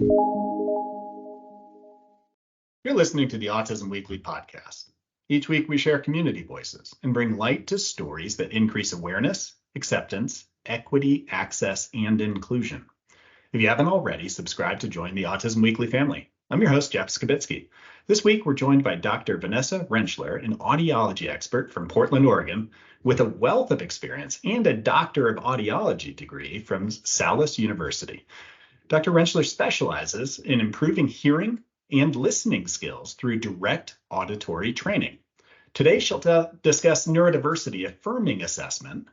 You're listening to the Autism Weekly podcast. Each week we share community voices and bring light to stories that increase awareness, acceptance, equity, access, and inclusion. If you haven't already, subscribe to join the Autism Weekly family. I'm your host, Jeff Skibitsky. This week we're joined by Dr. Vanessa Rentschler, an audiology expert from Portland, Oregon, with a wealth of experience and a Doctor of Audiology Degree from Salus University. Dr. Rentschler specializes in improving hearing and listening skills through direct auditory training. Today, she'll discuss neurodiversity-affirming assessment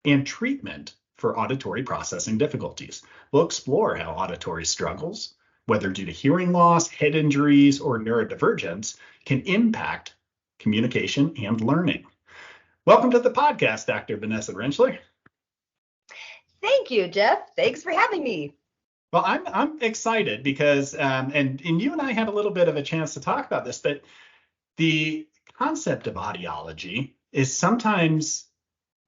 and treatment for auditory processing difficulties. We'll explore how auditory struggles, whether due to hearing loss, head injuries, or neurodivergence, can impact communication and learning. Welcome to the podcast, Dr. Vanessa Rentschler. Thank you, Jeff. Thanks for having me. Well, I'm excited because, and you and I had a little bit of a chance to talk about this, but the concept of audiology is sometimes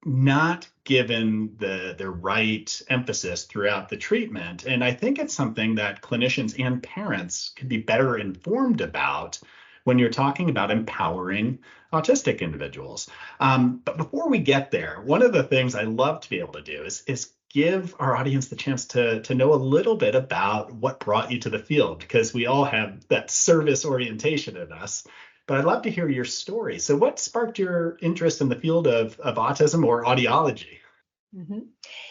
not given the right emphasis throughout the treatment. And I think it's something that clinicians and parents could be better informed about when you're talking about empowering autistic individuals. But before we get there, one of the things I love to be able to do is give our audience the chance to know a little bit about what brought you to the field, because we all have that service orientation in us. But I'd love to hear your story. So what sparked your interest in the field of autism or audiology? Mm-hmm.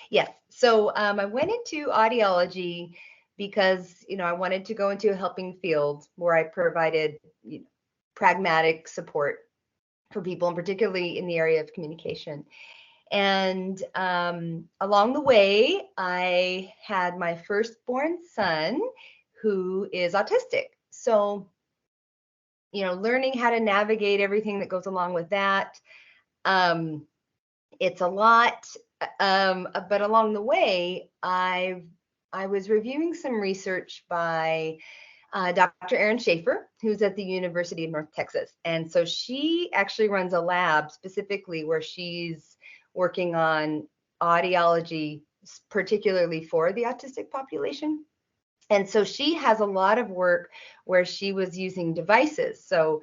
Yes. So I went into audiology because, I wanted to go into a helping field where I provided pragmatic support for people, and particularly in the area of communication. And along the way, I had my firstborn son who is autistic. So, learning how to navigate everything that goes along with that, it's a lot. But along the way, I was reviewing some research by Dr. Erin Schaefer, who's at the University of North Texas. And so she actually runs a lab specifically where she's working on audiology, particularly for the autistic population. And so she has a lot of work where she was using devices. So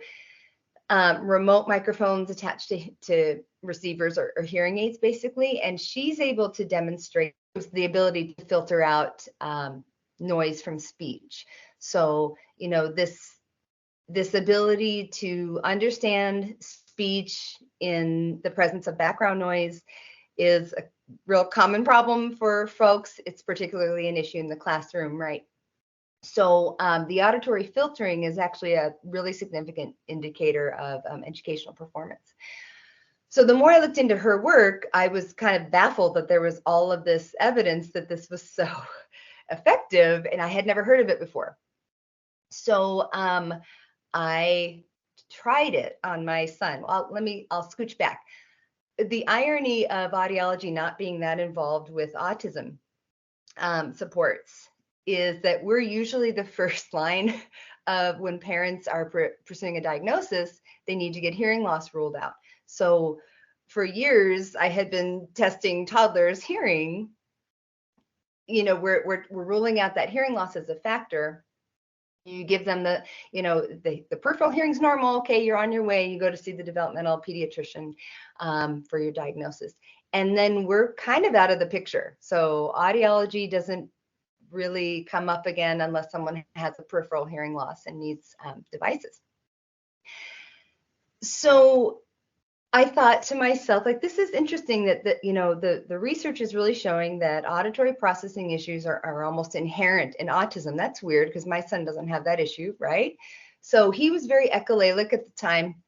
remote microphones attached to receivers or hearing aids, basically. And she's able to demonstrate the ability to filter out noise from speech. So, this ability to understand speech in the presence of background noise is a real common problem for folks. It's particularly an issue in the classroom, right? So the auditory filtering is actually a really significant indicator of educational performance. So the more I looked into her work, I was kind of baffled that there was all of this evidence that this was so effective, and I had never heard of it before. So I tried it on my son. I'll scooch back. The irony of audiology not being that involved with autism supports is that we're usually the first line of when parents are pursuing a diagnosis, they need to get hearing loss ruled out. So for years, I had been testing toddlers' hearing. We're ruling out that hearing loss as a factor. You give them the peripheral hearing's normal. Okay, you're on your way. You go to see the developmental pediatrician for your diagnosis. And then we're kind of out of the picture. So audiology doesn't really come up again unless someone has a peripheral hearing loss and needs devices. So I thought to myself, this is interesting that the research is really showing that auditory processing issues are almost inherent in autism. That's weird because my son doesn't have that issue, right? So he was very echolalic at the time.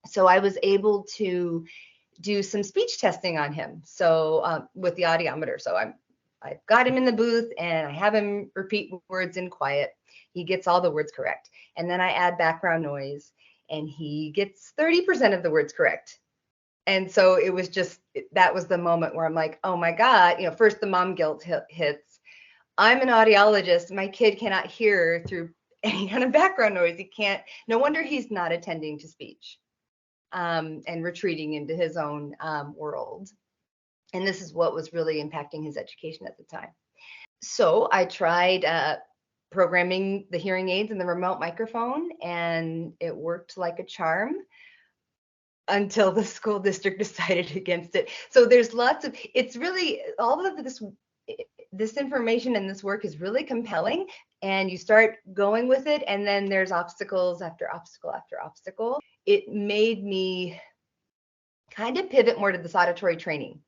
So I was able to do some speech testing on him. So with the audiometer. So I've got him in the booth and I have him repeat words in quiet. He gets all the words correct. And then I add background noise and he gets 30% of the words correct. And so it was that was the moment where I'm like, oh my God, first the mom guilt hits. I'm an audiologist. My kid cannot hear through any kind of background noise. He can't, no wonder he's not attending to speech and retreating into his own world. And this is what was really impacting his education at the time. So I tried programming the hearing aids and the remote microphone, and it worked like a charm until the school district decided against it. So there's lots of, it's really, all of this information and this work is really compelling, and you start going with it, and then there's obstacles after obstacle after obstacle. It made me kind of pivot more to this auditory training.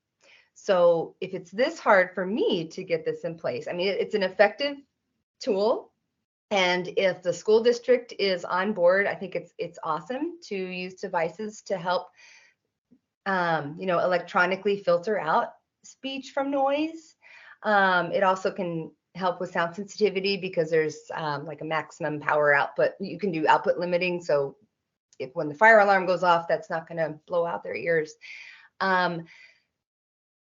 So if it's this hard for me to get this in place, I mean, it's an effective tool. And if the school district is on board, I think it's awesome to use devices to help, electronically filter out speech from noise. It also can help with sound sensitivity because there's like a maximum power output. You can do output limiting. So if when the fire alarm goes off, that's not going to blow out their ears.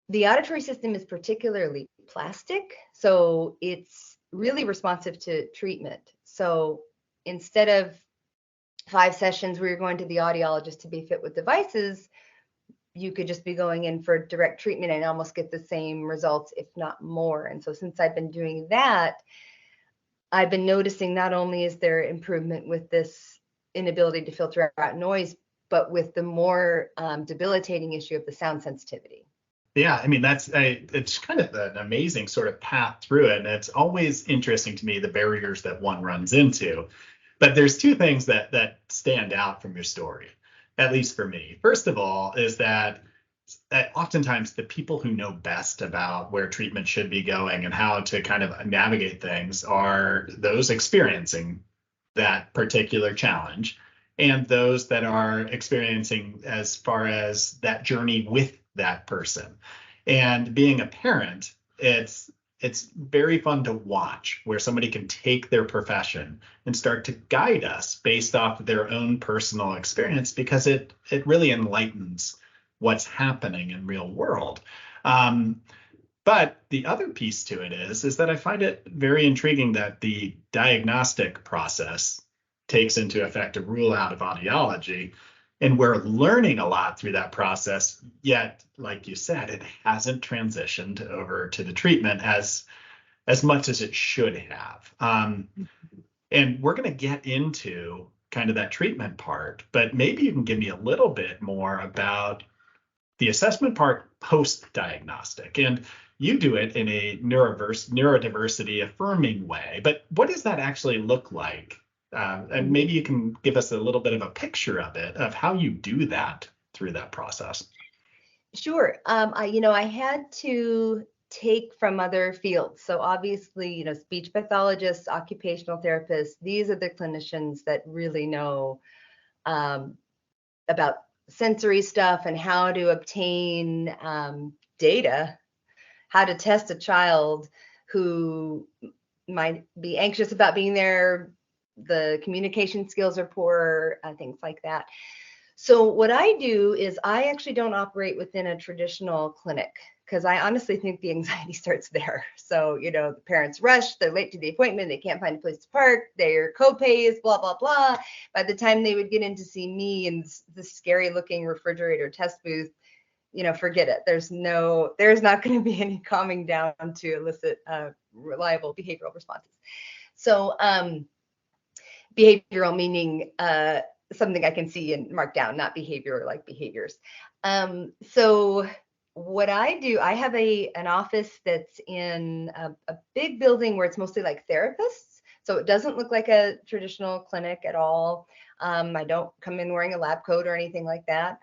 The auditory system is particularly plastic, so it's really responsive to treatment. So instead of 5 sessions where you're going to the audiologist to be fit with devices, you could just be going in for direct treatment and almost get the same results, if not more. And so since I've been doing that, I've been noticing not only is there improvement with this inability to filter out noise, but with the more debilitating issue of the sound sensitivity. Yeah, I mean, it's kind of an amazing sort of path through it. And it's always interesting to me, the barriers that one runs into. But there's 2 things that stand out from your story, at least for me. First of all, is that oftentimes the people who know best about where treatment should be going and how to kind of navigate things are those experiencing that particular challenge, and those that are experiencing as far as that journey with that person. And being a parent, it's very fun to watch where somebody can take their profession and start to guide us based off of their own personal experience, because it really enlightens what's happening in real world. But the other piece to it is that I find it very intriguing that the diagnostic process takes into effect a rule out of audiology, and we're learning a lot through that process. Yet, like you said, it hasn't transitioned over to the treatment as much as it should have. And we're going to get into kind of that treatment part, but maybe you can give me a little bit more about the assessment part post-diagnostic. And you do it in a neurodiversity-affirming way, but what does that actually look like? And maybe you can give us a little bit of a picture of it, of how you do that through that process. Sure. I had to take from other fields. So obviously, speech pathologists, occupational therapists, these are the clinicians that really know about sensory stuff and how to obtain data, how to test a child who might be anxious about being there, the communication skills are poor, things like that. So what I do is I actually don't operate within a traditional clinic, because I honestly think the anxiety starts there. So, the parents rush, they're late to the appointment, they can't find a place to park, their copay is blah, blah, blah. By the time they would get in to see me in this scary looking refrigerator test booth, forget it. There's not going to be any calming down to elicit reliable behavioral responses. So, behavioral meaning something I can see and mark down, not behavior like behaviors. So what I do, I have an office that's in a big building where it's mostly like therapists. So it doesn't look like a traditional clinic at all. I don't come in wearing a lab coat or anything like that.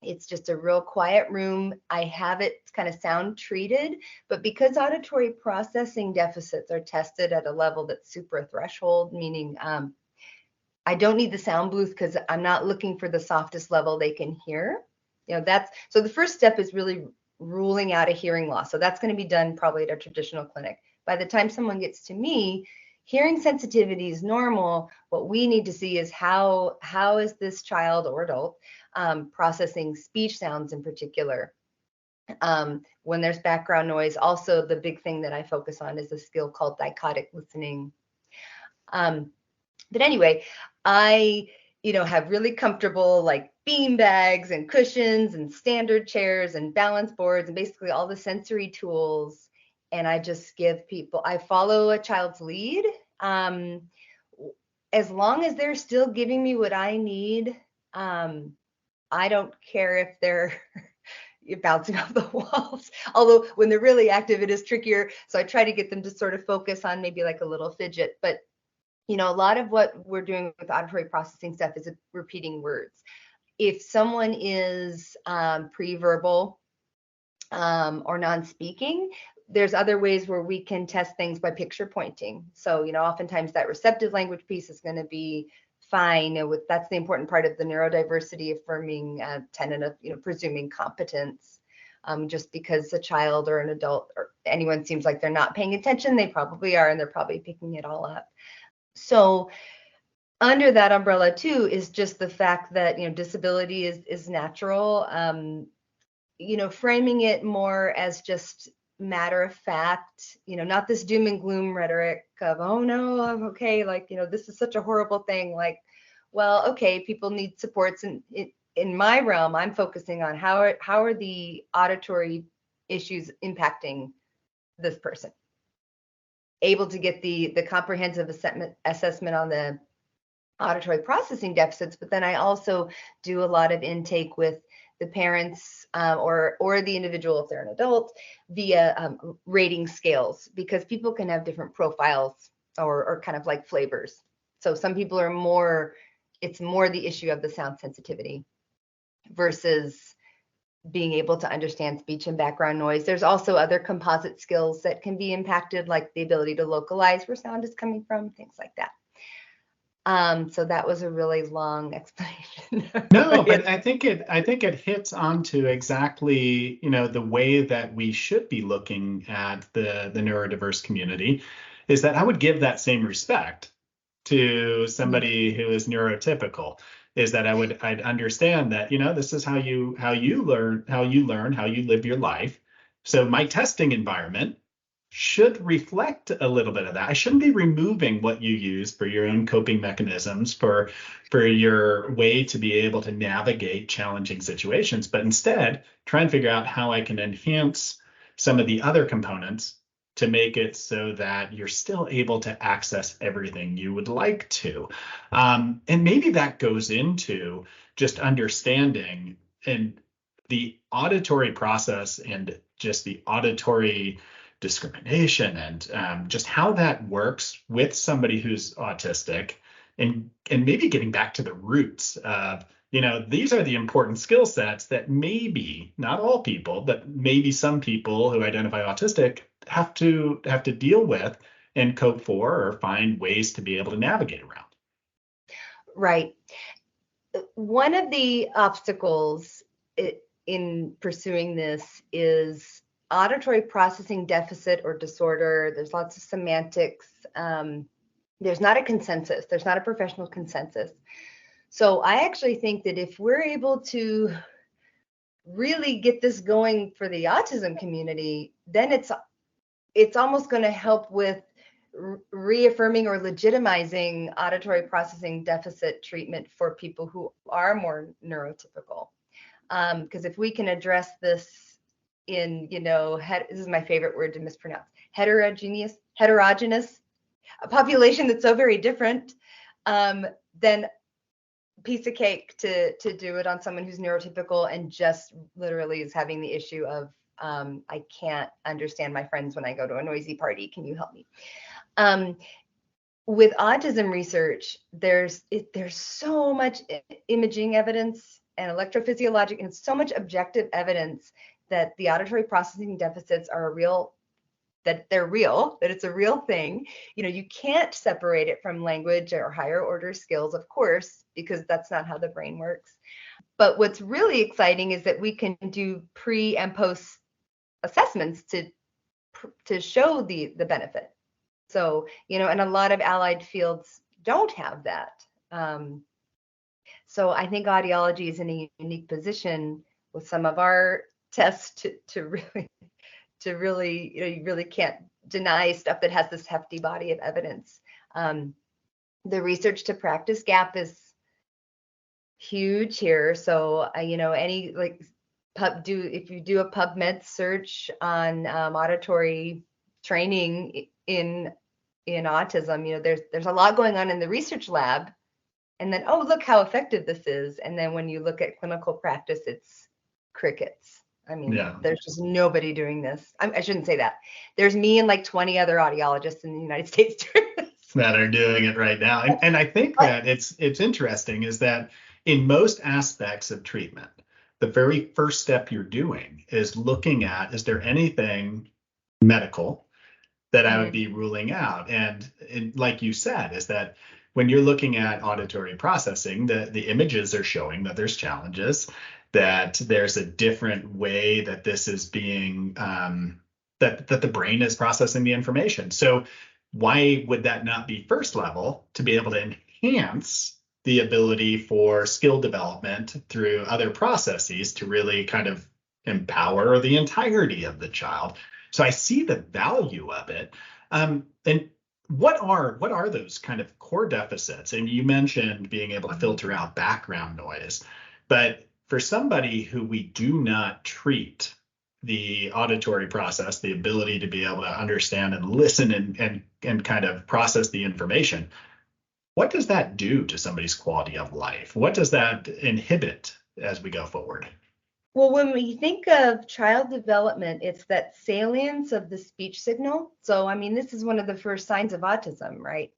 It's just a real quiet room. I have it kind of sound treated, but because auditory processing deficits are tested at a level that's super threshold, meaning I don't need the sound booth because I'm not looking for the softest level they can hear. So the first step is really ruling out a hearing loss. So that's going to be done probably at a traditional clinic. By the time someone gets to me, hearing sensitivity is normal. What we need to see is how is this child or adult processing speech sounds in particular. When there's background noise, also the big thing that I focus on is a skill called dichotic listening. But anyway, I, have really comfortable like bean bags and cushions and standard chairs and balance boards and basically all the sensory tools. and I just give people, I follow a child's lead. As long as they're still giving me what I need, I don't care if they're bouncing off the walls. Although when they're really active, it is trickier. So I try to get them to sort of focus on maybe like a little fidget. But, a lot of what we're doing with auditory processing stuff is repeating words. If someone is pre-verbal or non-speaking, there's other ways where we can test things by picture pointing. So, oftentimes that receptive language piece is going to be fine. That's the important part of the neurodiversity-affirming tenet of, presuming competence. Just because a child or an adult or anyone seems like they're not paying attention, they probably are, and they're probably picking it all up. So under that umbrella too is just the fact that, disability is natural. Framing it more as just matter of fact, not this doom and gloom rhetoric of, oh no, I'm okay, like, this is such a horrible thing. Like, well, okay, people need supports, and in my realm, I'm focusing on how are the auditory issues impacting this person, able to get the comprehensive assessment on the auditory processing deficits, but then I also do a lot of intake with the parents or the individual if they're an adult via rating scales, because people can have different profiles or kind of like flavors. So some people are it's more the issue of the sound sensitivity versus being able to understand speech and background noise. There's also other composite skills that can be impacted, like the ability to localize where sound is coming from, things like that. So that was a really long explanation. No, but I think it hits onto exactly, the way that we should be looking at the neurodiverse community, is that I would give that same respect to somebody who is neurotypical, is that I'd understand that, this is how you learn, how you live your life. So my testing environment should reflect a little bit of that. I shouldn't be removing what you use for your own coping mechanisms, for your way to be able to navigate challenging situations, but instead try and figure out how I can enhance some of the other components to make it so that you're still able to access everything you would like to. And maybe that goes into just understanding and the auditory process and just the auditory discrimination and just how that works with somebody who's autistic, and maybe getting back to the roots of, these are the important skill sets that maybe not all people, but maybe some people who identify autistic have to deal with and cope for, or find ways to be able to navigate around. Right. One of the obstacles in pursuing this is auditory processing deficit or disorder. There's lots of semantics. There's not a consensus. There's not a professional consensus. So I actually think that if we're able to really get this going for the autism community, then it's almost going to help with reaffirming or legitimizing auditory processing deficit treatment for people who are more neurotypical. Because if we can address this in, this is my favorite word to mispronounce, heterogeneous, a population that's so very different, then piece of cake to do it on someone who's neurotypical and just literally is having the issue of, I can't understand my friends when I go to a noisy party. Can you help me? With autism research, there's so much imaging evidence and electrophysiologic and so much objective evidence that the auditory processing deficits are real, that it's a real thing. You can't separate it from language or higher order skills, of course, because that's not how the brain works. But what's really exciting is that we can do pre and post assessments to show the benefit. So, and a lot of allied fields don't have that. So I think audiology is in a unique position with some of our tests to really, you really can't deny stuff that has this hefty body of evidence. The research to practice gap is huge here. So, any if you do a PubMed search on auditory training in autism, there's a lot going on in the research lab, and then, oh, look how effective this is. And then when you look at clinical practice, it's crickets. I mean, there's just nobody doing this. I shouldn't say that. There's me and like 20 other audiologists in the United States doing this. That are doing it right now. And I think that it's interesting is that in most aspects of treatment, the very first step you're doing is looking at, is there anything medical that I would be ruling out? And like you said, is that when you're looking at auditory processing, the images are showing that there's challenges, that there's a different way that this is being, that the brain is processing the information. So why would that not be first level to be able to enhance the ability for skill development through other processes to really kind of empower the entirety of the child? So I see the value of it. And what are those kind of core deficits? And you mentioned being able to filter out background noise, but for somebody who we do not treat the auditory process, the ability to be able to understand and listen and kind of process the information, what does that do to somebody's quality of life? What does that inhibit as we go forward? Well, when we think of child development, it's that salience of the speech signal. So, I mean, this is one of the first signs of autism, right?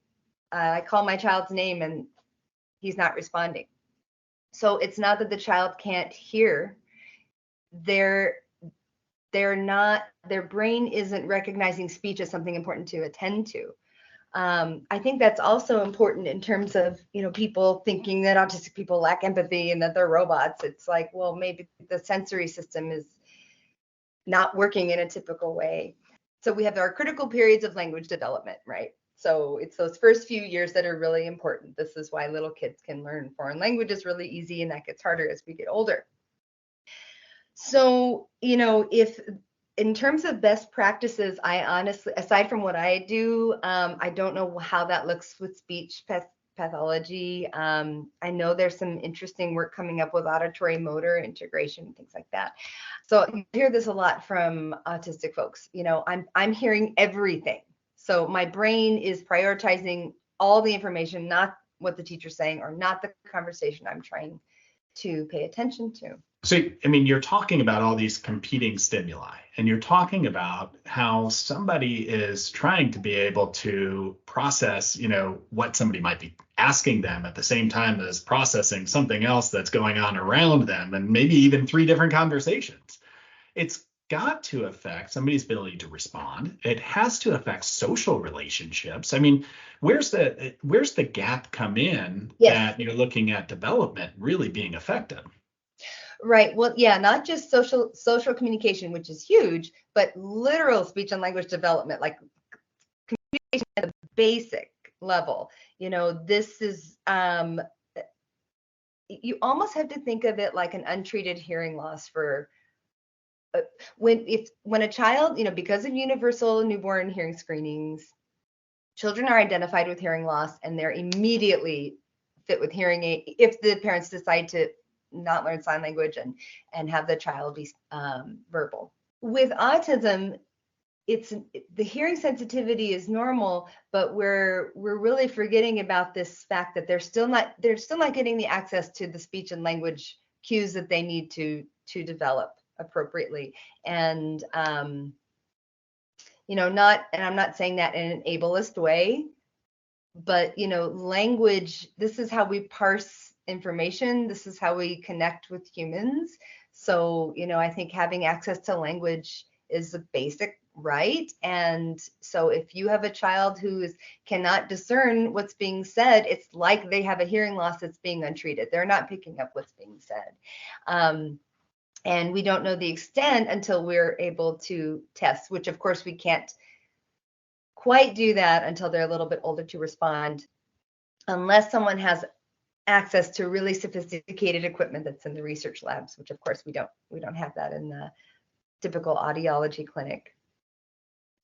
I call my child's name and he's not responding. So it's not that the child can't hear. Their brain isn't recognizing speech as something important to attend to. I think that's also important in terms of, people thinking that autistic people lack empathy and that they're robots. It's like, well, maybe the sensory system is not working in a typical way. So we have our critical periods of language development, right? So it's those first few years that are really important. This is why little kids can learn foreign languages really easy, and that gets harder as we get older. So, if in terms of best practices, I honestly, aside from what I do, I don't know how that looks with speech pathology. I know there's some interesting work coming up with auditory motor integration and things like that. So I hear this a lot from autistic folks. I'm hearing everything. So my brain is prioritizing all the information, not what the teacher's saying or not the conversation I'm trying to pay attention to. So, I mean, you're talking about all these competing stimuli, and you're talking about how somebody is trying to be able to process, what somebody might be asking them at the same time as processing something else that's going on around them, and maybe even 3 different conversations. It's got to affect somebody's ability to respond. It has to affect social relationships. I mean, where's the gap come in that you're looking at development really being affected? Right. Well, yeah, not just social communication, which is huge, but literal speech and language development, like communication at the basic level. This is you almost have to think of it like an untreated hearing loss for when a child, because of universal newborn hearing screenings, children are identified with hearing loss and they're immediately fit with hearing aid if the parents decide to not learn sign language and have the child be verbal. With autism, the hearing sensitivity is normal, but we're really forgetting about this fact that they're still not getting the access to the speech and language cues that they need to develop appropriately. And I'm not saying that in an ableist way, but language, this is how we parse information. This is how we connect with humans. So, I think having access to language is a basic right. And so if you have a child who cannot discern what's being said, it's like they have a hearing loss that's being untreated. They're not picking up what's being said. And we don't know the extent until we're able to test, which of course we can't quite do that until they're a little bit older to respond, unless someone has access to really sophisticated equipment that's in the research labs, which of course we don't have that in the typical audiology clinic.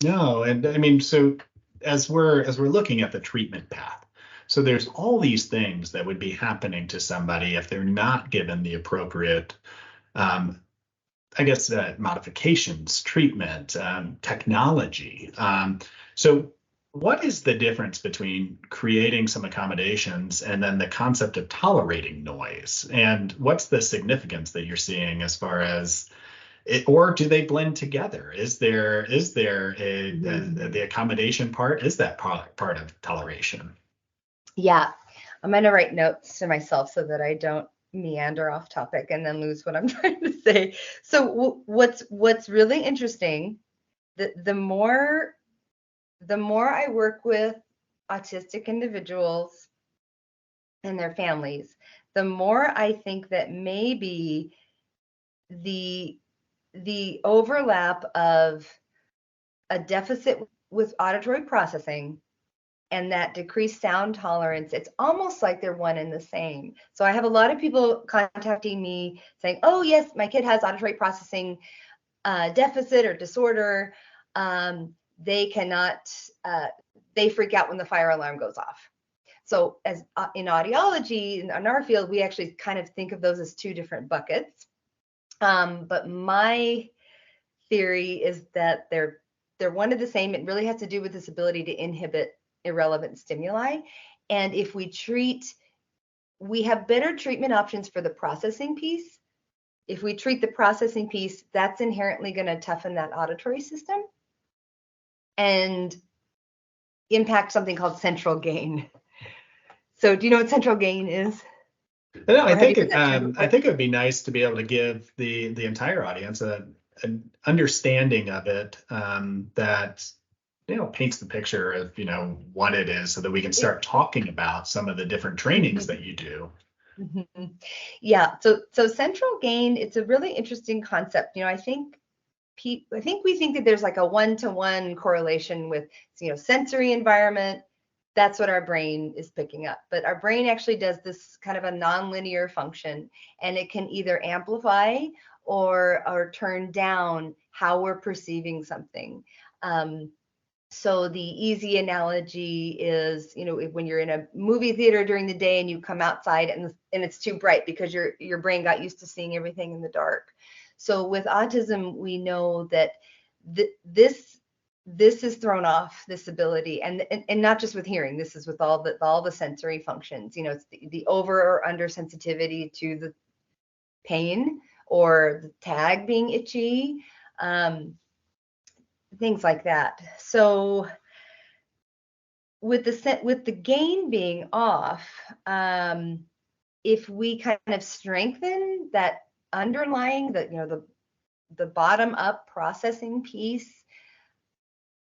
No, and I mean, so as we're looking at the treatment path, so there's all these things that would be happening to somebody if they're not given the appropriate I guess, modifications, treatment, technology. So what is the difference between creating some accommodations and then the concept of tolerating noise? And what's the significance that you're seeing as far as it, or do they blend together? Is there the accommodation part? Is that part of toleration? Yeah, I'm going to write notes to myself so that I don't meander off topic and then lose what I'm trying to say. So what's really interesting, the more I work with autistic individuals and their families, the more I think that maybe the overlap of a deficit with auditory processing and that decreased sound tolerance, it's almost like they're one and the same. So I have a lot of people contacting me saying, oh yes, my kid has auditory processing deficit or disorder. They cannot, they freak out when the fire alarm goes off. So as in audiology, in our field, we actually kind of think of those as two different buckets. But my theory is that they're one and the same. It really has to do with this ability to inhibit irrelevant stimuli. And if we have better treatment options for the processing piece. If we treat the processing piece, that's inherently going to toughen that auditory system and impact something called central gain. So do you know what central gain is? No, I think it would be nice to be able to give the entire audience an understanding of it, that paints the picture of what it is, so that we can start talking about some of the different trainings that you do. Mm-hmm. Yeah. So central gain, it's a really interesting concept. I think we think that there's like a one-to-one correlation with sensory environment. That's what our brain is picking up. But our brain actually does this kind of a nonlinear function, and it can either amplify or turn down how we're perceiving something. So the easy analogy is, when you're in a movie theater during the day and you come outside and it's too bright because your brain got used to seeing everything in the dark. So with autism, we know that this is thrown off, this ability, and not just with hearing. This is with all the sensory functions. It's the over or under sensitivity to the pain or the tag being itchy. Things like that. So with the gain being off, if we kind of strengthen that underlying, the bottom up processing piece,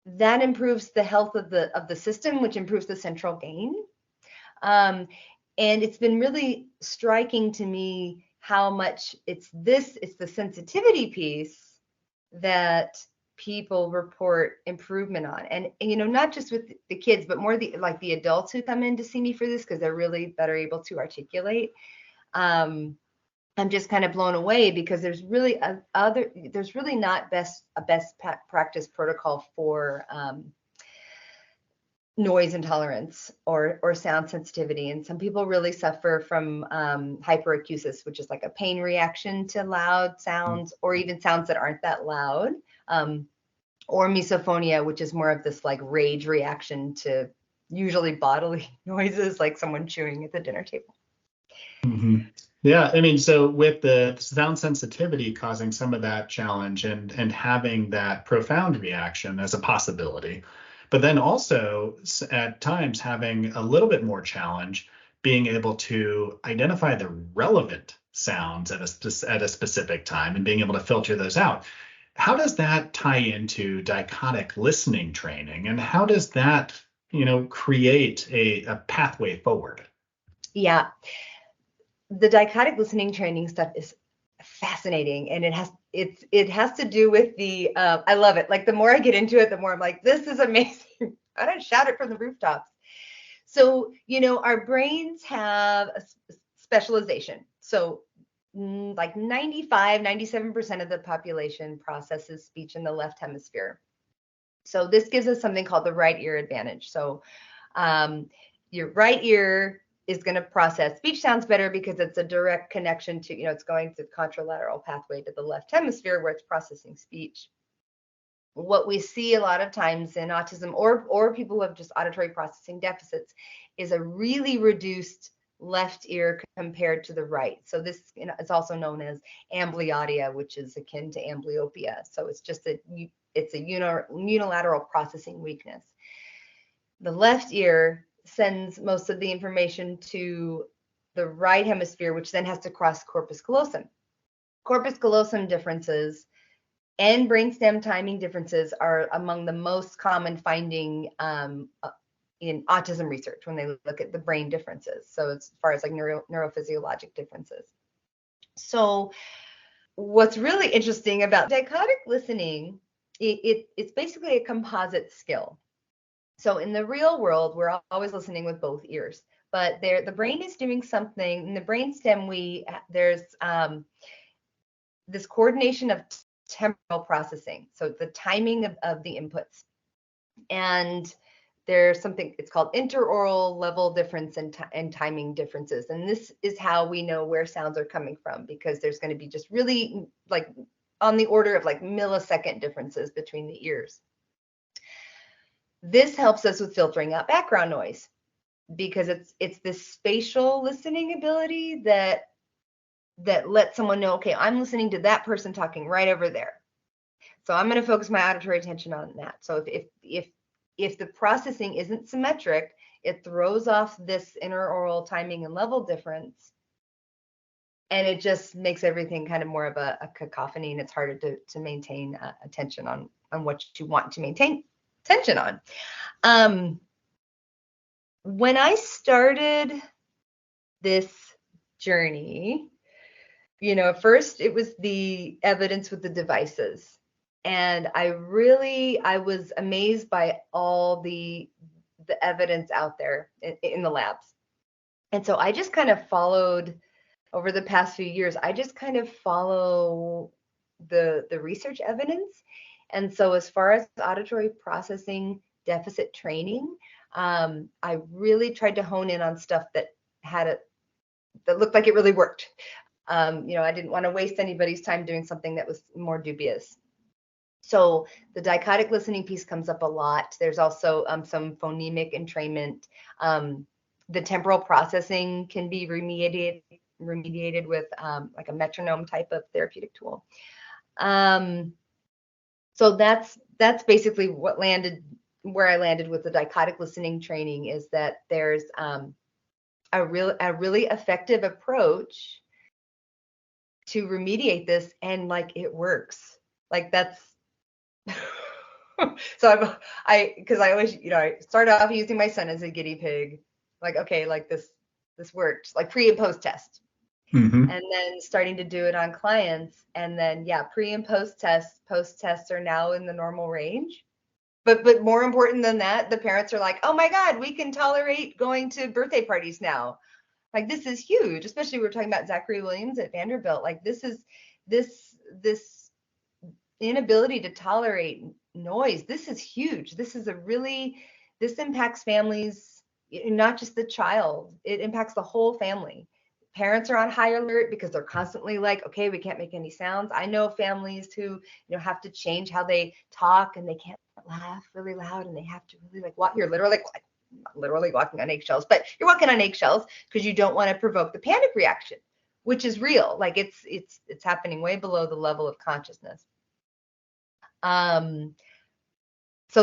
that improves the health of the system, which improves the central gain. And it's been really striking to me how much it's the sensitivity piece that people report improvement on, and not just with the kids, but more the adults who come in to see me for this, because they're really better able to articulate. I'm just kind of blown away, because there's really not a best practice protocol for noise intolerance or sound sensitivity. And some people really suffer from hyperacusis, which is like a pain reaction to loud sounds, or even sounds that aren't that loud. Or misophonia, which is more of this like rage reaction to usually bodily noises, like someone chewing at the dinner table. Mm-hmm. Yeah, I mean, so with the sound sensitivity causing some of that challenge and having that profound reaction as a possibility, but then also at times having a little bit more challenge being able to identify the relevant sounds at a specific time and being able to filter those out. How does that tie into dichotic listening training, and how does that, create a pathway forward? Yeah, the dichotic listening training stuff is fascinating, and it has to do with the I love it. Like, the more I get into it, the more I'm like, this is amazing. I don't shout it from the rooftops. So our brains have a specialization. So like 97% of the population processes speech in the left hemisphere. So this gives us something called the right ear advantage. So your right ear is going to process speech sounds better because it's a direct connection to, it's going to the contralateral pathway to the left hemisphere where it's processing speech. What we see a lot of times in autism or people who have just auditory processing deficits is a really reduced left ear compared to the right. So this is also known as amblyopia, which is akin to amblyopia. So it's just it's a unilateral processing weakness. The left ear sends most of the information to the right hemisphere, which then has to cross corpus callosum. Corpus callosum differences and brainstem timing differences are among the most common finding in autism research when they look at the brain differences. So as far as like neurophysiologic differences. So what's really interesting about dichotic listening, it's basically a composite skill. So in the real world, we're always listening with both ears, but the brain is doing something. In the brainstem, there's this coordination of temporal processing, so the timing of the inputs. And there's something, it's called interaural level difference and timing differences. And this is how we know where sounds are coming from, because there's going to be just really like on the order of like millisecond differences between the ears. This helps us with filtering out background noise, because it's this spatial listening ability that lets someone know, okay, I'm listening to that person talking right over there, so I'm going to focus my auditory attention on that. So if the processing isn't symmetric, it throws off this interaural timing and level difference, and it just makes everything kind of more of a cacophony, and it's harder to maintain attention on what you want to maintain attention on. When I started this journey, first it was the evidence with the devices. And I was amazed by all the evidence out there in the labs. And so I just kind of followed, over the past few years, I just kind of follow the research evidence. And so as far as auditory processing deficit training, I really tried to hone in on stuff that looked like it really worked. I didn't want to waste anybody's time doing something that was more dubious. So the dichotic listening piece comes up a lot. There's also some phonemic entrainment. The temporal processing can be remediated with like a metronome type of therapeutic tool. So that's basically where I landed with the dichotic listening training, is that there's a really effective approach to remediate this, and like it works. Like that's so because I always, I started off using my son as a guinea pig, like, okay, like this worked, like pre and post test. Mm-hmm. And then starting to do it on clients, and then pre and post tests are now in the normal range. But more important than that, the parents are like, oh my God, we can tolerate going to birthday parties now. Like, this is huge, especially we're talking about Zachary Williams at Vanderbilt. Like, this inability to tolerate noise. This is huge. This impacts families, not just the child. It impacts the whole family. Parents are on high alert because they're constantly like, okay, we can't make any sounds. I know families who, have to change how they talk, and they can't laugh really loud, and they have to really like walk. You're literally walking on eggshells, but you're walking on eggshells because you don't want to provoke the panic reaction, which is real. Like it's happening way below the level of consciousness. So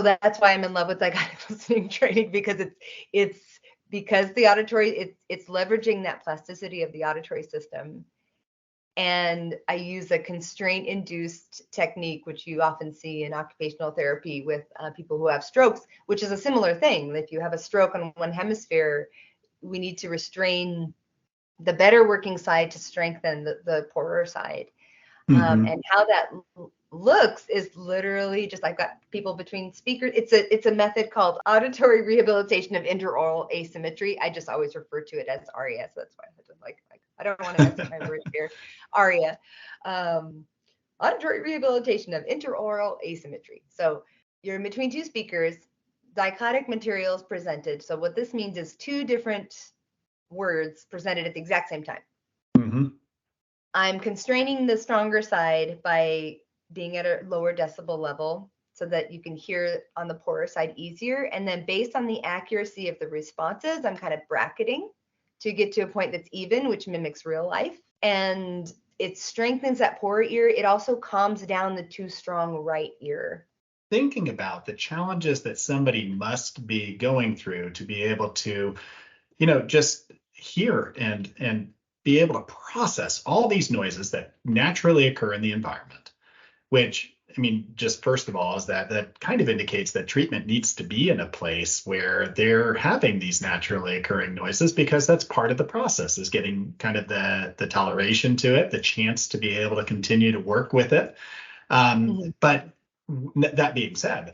that's why I'm in love with dichotic listening training, because it's because the auditory, it's leveraging that plasticity of the auditory system. And I use a constraint-induced technique, which you often see in occupational therapy with people who have strokes, which is a similar thing. If you have a stroke on one hemisphere, we need to restrain the better working side to strengthen the poorer side. Mm-hmm. And how that looks is literally just, I've got people between speakers. It's a method called auditory rehabilitation of interaural asymmetry. I just always refer to it as ARIA. So that's why I just like I don't want to mess up my words here. ARIA, auditory rehabilitation of interaural asymmetry. So you're in between two speakers, dichotic materials presented. So what this means is two different words presented at the exact same time. Mm-hmm. I'm constraining the stronger side by being at a lower decibel level so that you can hear on the poorer side easier. And then based on the accuracy of the responses, I'm kind of bracketing to get to a point that's even, which mimics real life. And it strengthens that poorer ear. It also calms down the too strong right ear. Thinking about the challenges that somebody must be going through to be able to, just hear and be able to process all these noises that naturally occur in the environment, which, I mean, just first of all, is that kind of indicates that treatment needs to be in a place where they're having these naturally occurring noises, because that's part of the process, is getting kind of the toleration to it, the chance to be able to continue to work with it. But that being said,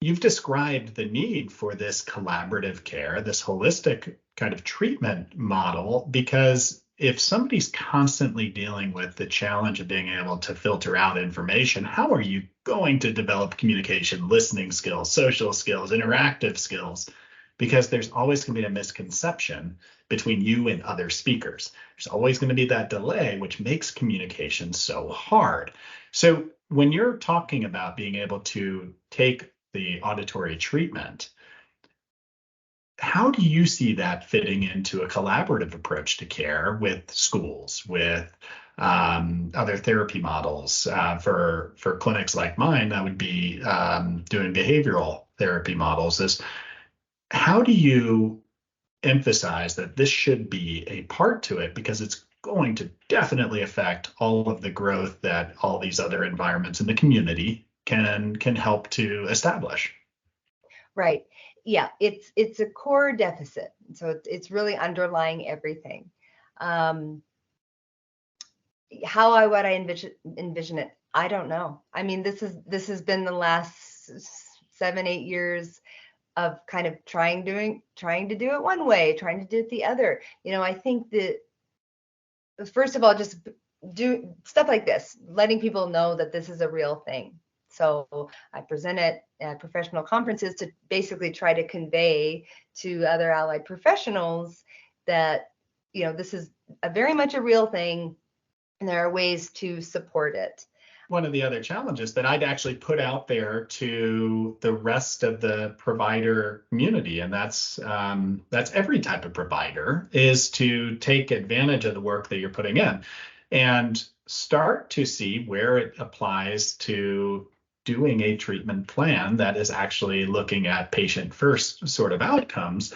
you've described the need for this collaborative care, this holistic kind of treatment model, because if somebody's constantly dealing with the challenge of being able to filter out information, how are you going to develop communication, listening skills, social skills, interactive skills? Because there's always going to be a misconception between you and other speakers. There's always going to be that delay, which makes communication so hard. So when you're talking about being able to take the auditory treatment, how do you see that fitting into a collaborative approach to care with schools, with other therapy models? For clinics like mine, that would be doing behavioral therapy models. Is how do you emphasize that this should be a part to it, because it's going to definitely affect all of the growth that all these other environments in the community can help to establish? Right. Yeah, it's a core deficit. So it's really underlying everything. How would I envision it? I don't know. I mean, this has been the last 7-8 years of kind of trying to do it one way, trying to do it the other. I think that first of all, just do stuff like this, letting people know that this is a real thing. So I present at professional conferences to basically try to convey to other allied professionals that, this is very much a real thing, and there are ways to support it. One of the other challenges that I'd actually put out there to the rest of the provider community, and that's every type of provider, is to take advantage of the work that you're putting in and start to see where it applies to doing a treatment plan that is actually looking at patient first sort of outcomes.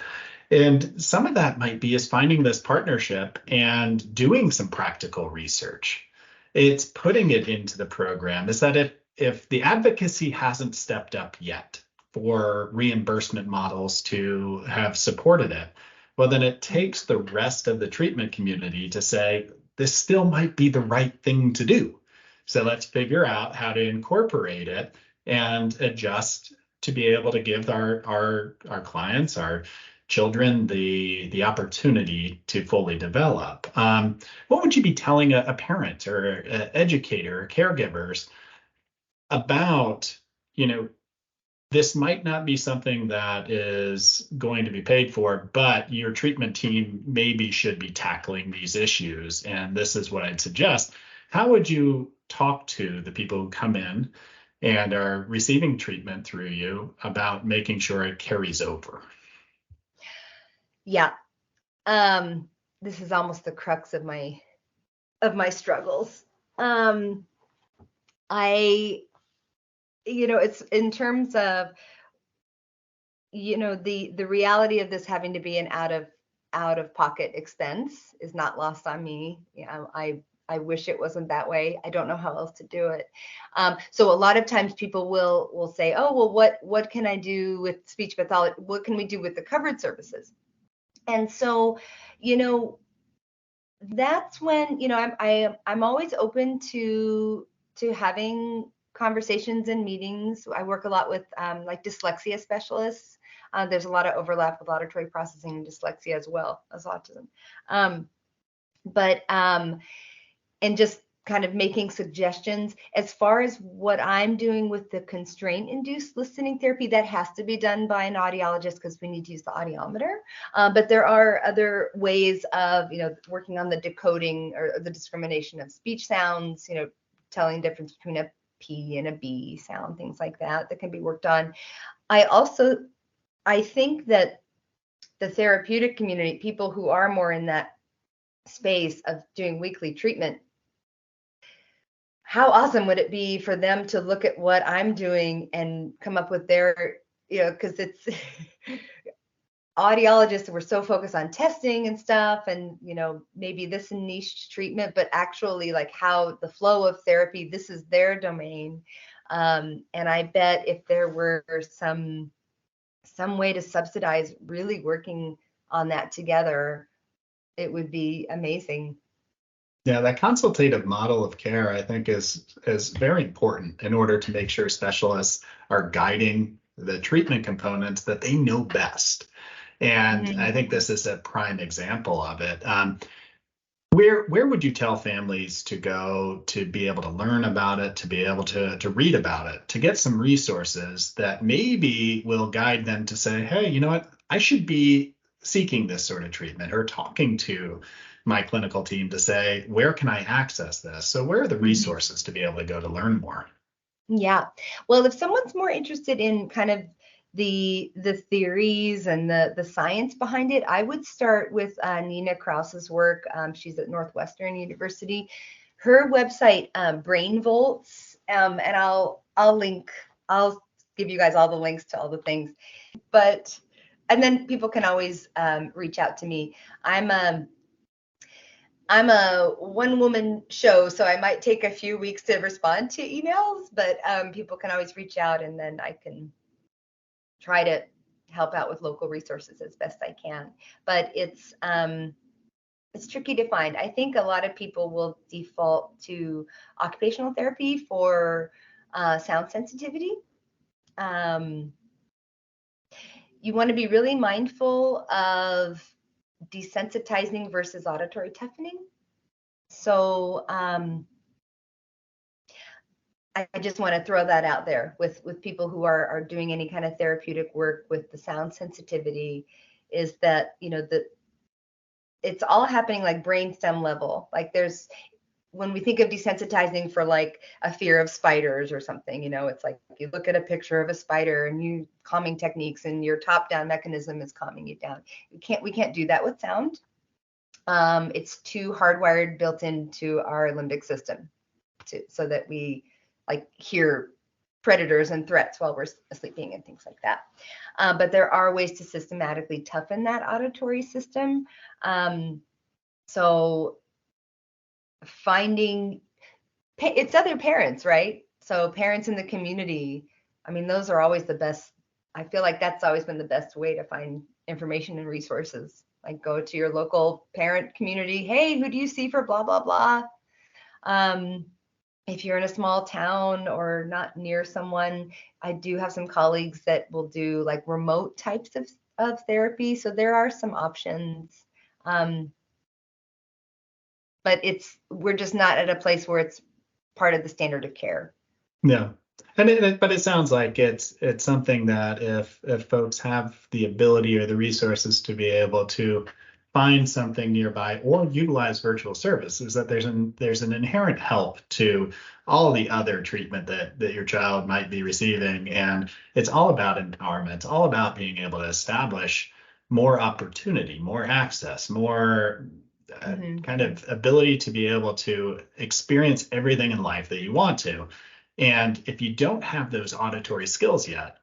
And some of that might be is finding this partnership and doing some practical research. It's putting it into the program. Is that if the advocacy hasn't stepped up yet for reimbursement models to have supported it, well, then it takes the rest of the treatment community to say, this still might be the right thing to do. So let's figure out how to incorporate it and adjust to be able to give our clients, our children, the opportunity to fully develop. What would you be telling a parent or an educator or caregivers about, this might not be something that is going to be paid for, but your treatment team maybe should be tackling these issues, and this is what I'd suggest? How would you talk to the people who come in and are receiving treatment through you about making sure it carries over? Yeah. This is almost the crux of my struggles. It's in terms of, the reality of this having to be an out of pocket expense is not lost on me. I wish it wasn't that way. I don't know how else to do it. So a lot of times people will say, oh, well, what can I do with speech pathology? What can we do with the covered services? And so, that's when, I'm always open to having conversations and meetings. I work a lot with like dyslexia specialists. There's a lot of overlap with auditory processing and dyslexia as well as autism. And just kind of making suggestions. As far as what I'm doing with the constraint-induced listening therapy, that has to be done by an audiologist because we need to use the audiometer. But there are other ways of, working on the decoding or the discrimination of speech sounds, telling the difference between a P and a B sound, things like that can be worked on. I think that the therapeutic community, people who are more in that space of doing weekly treatment, how awesome would it be for them to look at what I'm doing and come up with their, because it's audiologists were so focused on testing and stuff and, maybe this niche treatment, but actually like how the flow of therapy, this is their domain. And I bet if there were some way to subsidize really working on that together, it would be amazing. Yeah, that consultative model of care, I think, is very important in order to make sure specialists are guiding the treatment components that they know best. And I think this is a prime example of it. Where would you tell families to go to be able to learn about it, to be able to read about it, to get some resources that maybe will guide them to say, hey, you know what, I should be seeking this sort of treatment, or talking to my clinical team to say, where can I access this? So where are the resources to be able to go to learn more? Yeah. Well, if someone's more interested in kind of the theories and the science behind it, I would start with Nina Krause's work. She's at Northwestern University. Her website, Brain Volts, and I'll give you guys all the links to all the things. And then people can always reach out to me. I'm a one-woman show, so I might take a few weeks to respond to emails, but people can always reach out, and then I can try to help out with local resources as best I can. But it's tricky to find. I think a lot of people will default to occupational therapy for sound sensitivity. You want to be really mindful of desensitizing versus auditory toughening. So I just want to throw that out there with people who are doing any kind of therapeutic work with the sound sensitivity, is that, it's all happening like brainstem level. Like when we think of desensitizing for like a fear of spiders or something, it's like you look at a picture of a spider and you calming techniques and your top-down mechanism is calming you down. We can't do that with sound. It's too hardwired, built into our limbic system so that we like hear predators and threats while we're sleeping and things like that. But there are ways to systematically toughen that auditory system. So finding it's other parents, right? So parents in the community, I mean, those are always the best. I feel like that's always been the best way to find information and resources. Like go to your local parent community. Hey, who do you see for blah, blah, blah? If you're in a small town or not near someone, I do have some colleagues that will do like remote types of therapy. So there are some options. But we're just not at a place where it's part of the standard of care. Yeah. But it sounds like it's something that if folks have the ability or the resources to be able to find something nearby or utilize virtual services, that there's an inherent help to all the other treatment that your child might be receiving. And it's all about empowerment. It's all about being able to establish more opportunity, more access, more kind of ability to be able to experience everything in life that you want to. And if you don't have those auditory skills yet,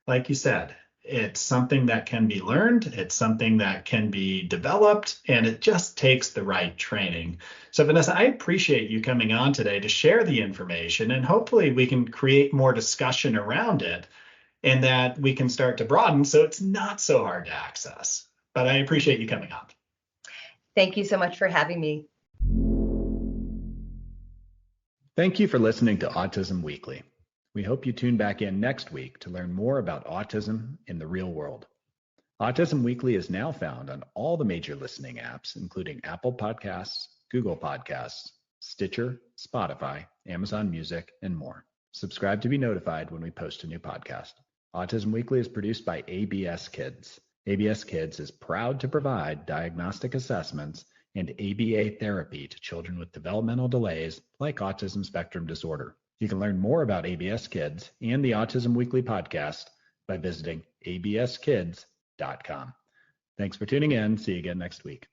like you said, it's something that can be learned. It's something that can be developed, and it just takes the right training. So Vanessa, I appreciate you coming on today to share the information, and hopefully we can create more discussion around it and that we can start to broaden so it's not so hard to access. But I appreciate you coming on. Thank you so much for having me. Thank you for listening to Autism Weekly. We hope you tune back in next week to learn more about autism in the real world. Autism Weekly is now found on all the major listening apps, including Apple Podcasts, Google Podcasts, Stitcher, Spotify, Amazon Music, and more. Subscribe to be notified when we post a new podcast. Autism Weekly is produced by ABS Kids. ABS Kids is proud to provide diagnostic assessments and ABA therapy to children with developmental delays like autism spectrum disorder. You can learn more about ABS Kids and the Autism Weekly podcast by visiting abskids.com. Thanks for tuning in. See you again next week.